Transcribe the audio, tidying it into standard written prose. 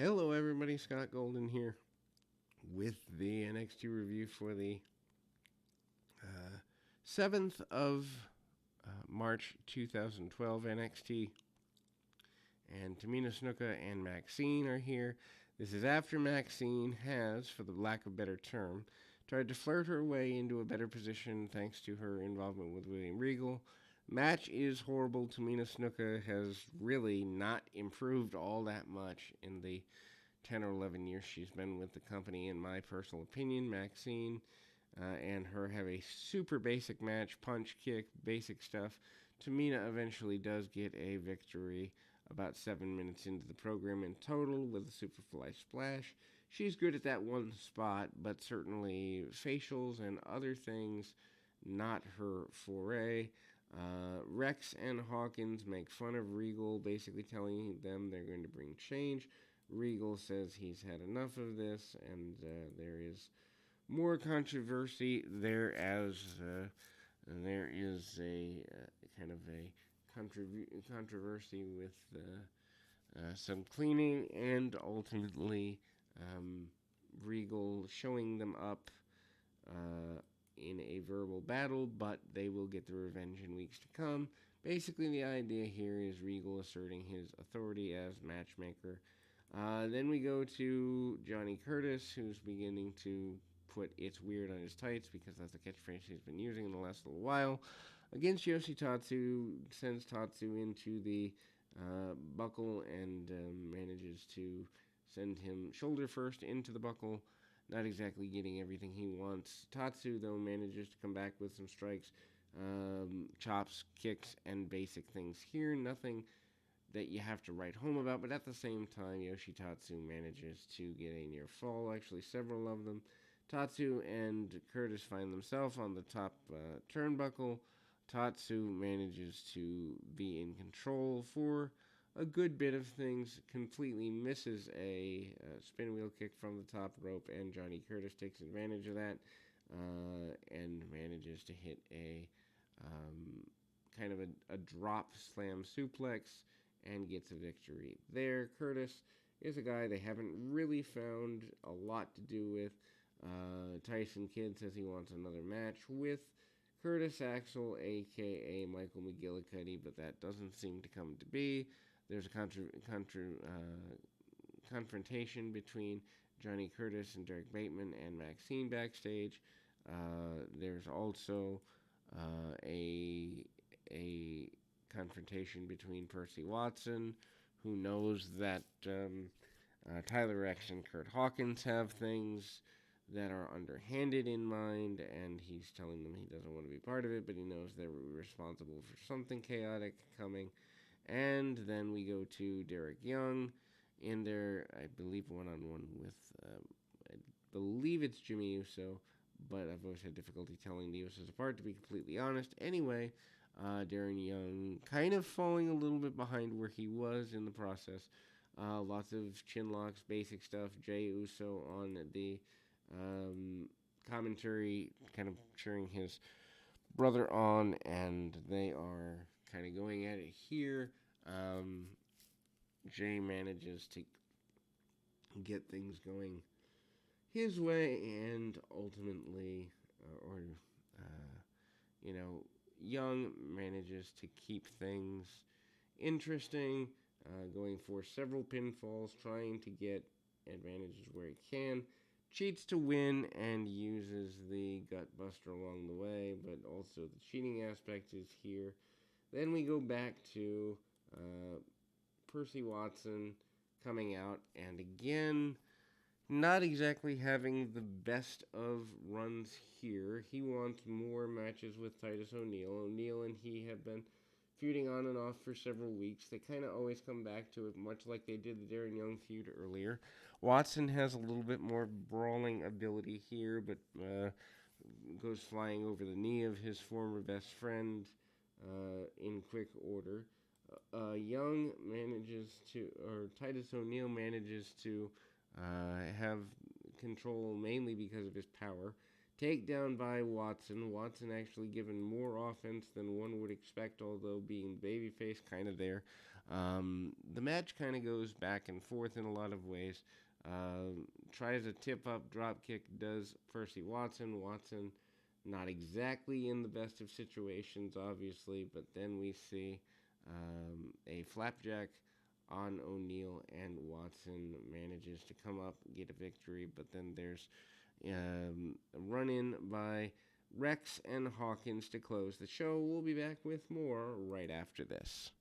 Hello, everybody. Scott Golden here with the NXT review for the 7th of March 2012 NXT. And Tamina Snuka and Maxine are here. This is after Maxine has, for the lack of a better term, tried to flirt her way into a better position thanks to her involvement with William Regal. Match is horrible. Tamina Snuka has really not improved all that much in the 10 or 11 years she's been with the company, in my personal opinion. Maxine and her have a super basic match, punch, kick, basic stuff. Tamina eventually does get a victory about 7 minutes into the program in total with a Superfly Splash. She's good at that one spot, but certainly facials and other things, not her foray. Rex and Hawkins make fun of Regal, basically telling them they're going to bring change. Regal says he's had enough of this, and there is more controversy there, as there is a kind of a controversy with some cleaning, and ultimately Regal showing them up in a verbal battle, but they will get the revenge in weeks to come. Basically, the idea here is Regal asserting his authority as matchmaker. Then we go to Johnny Curtis, who's beginning to put "it's weird" on his tights, because that's a catchphrase he's been using in the last little while. Against Yoshitatsu, sends Tatsu into the buckle and manages to send him shoulder first into the buckle. Not exactly getting everything he wants. Tatsu, though, manages to come back with some strikes, chops, kicks, and basic things here. Nothing that you have to write home about, but at the same time, Yoshitatsu manages to get a near fall, actually several of them. Tatsu and Curtis find themselves on the top turnbuckle. Tatsu manages to be in control for a good bit of things, completely misses a spin wheel kick from the top rope, and Johnny Curtis takes advantage of that and manages to hit a kind of a drop slam suplex and gets a victory there. Curtis is a guy they haven't really found a lot to do with. Tyson Kidd says he wants another match with Curtis Axel, a.k.a. Michael McGillicuddy, but that doesn't seem to come to be. There's a confrontation between Johnny Curtis and Derek Bateman and Maxine backstage. There's also a confrontation between Percy Watson, who knows that Tyler Rex and Kurt Hawkins have things that are underhanded in mind, and he's telling them he doesn't want to be part of it, but he knows they're responsible for something chaotic coming. And then we go to Derek Young in their, I believe, one-on-one with, I believe it's Jimmy Uso, but I've always had difficulty telling the Usos apart, to be completely honest. Anyway, Darren Young kind of falling a little bit behind where he was in the process. Lots of chin locks, basic stuff. Jey Uso on the commentary, kind of cheering his brother on, and they are kind of going at it here. Jey manages to get things going his way, and ultimately, Young manages to keep things interesting, going for several pinfalls, trying to get advantages where he can. Cheats to win and uses the Gutbuster along the way, but also the cheating aspect is here. Then we go back to Percy Watson coming out, and again, not exactly having the best of runs here. He wants more matches with Titus O'Neil. O'Neil and he have been feuding on and off for several weeks. They kind of always come back to it, much like they did the Darren Young feud earlier. Watson has a little bit more brawling ability here, but goes flying over the knee of his former best friend in quick order. Young manages to, or Titus O'Neil manages to have control mainly because of his power. Takedown by Watson. Watson actually given more offense than one would expect, although being babyface kind of there. The match kind of goes back and forth in a lot of ways. Tries a tip up drop kick, does Percy Watson. Watson not exactly in the best of situations, obviously, but then we see a flapjack on O'Neal, and Watson manages to come up, get a victory, but then there's a run in by Rex and Hawkins to close the show. We'll be back with more right after this.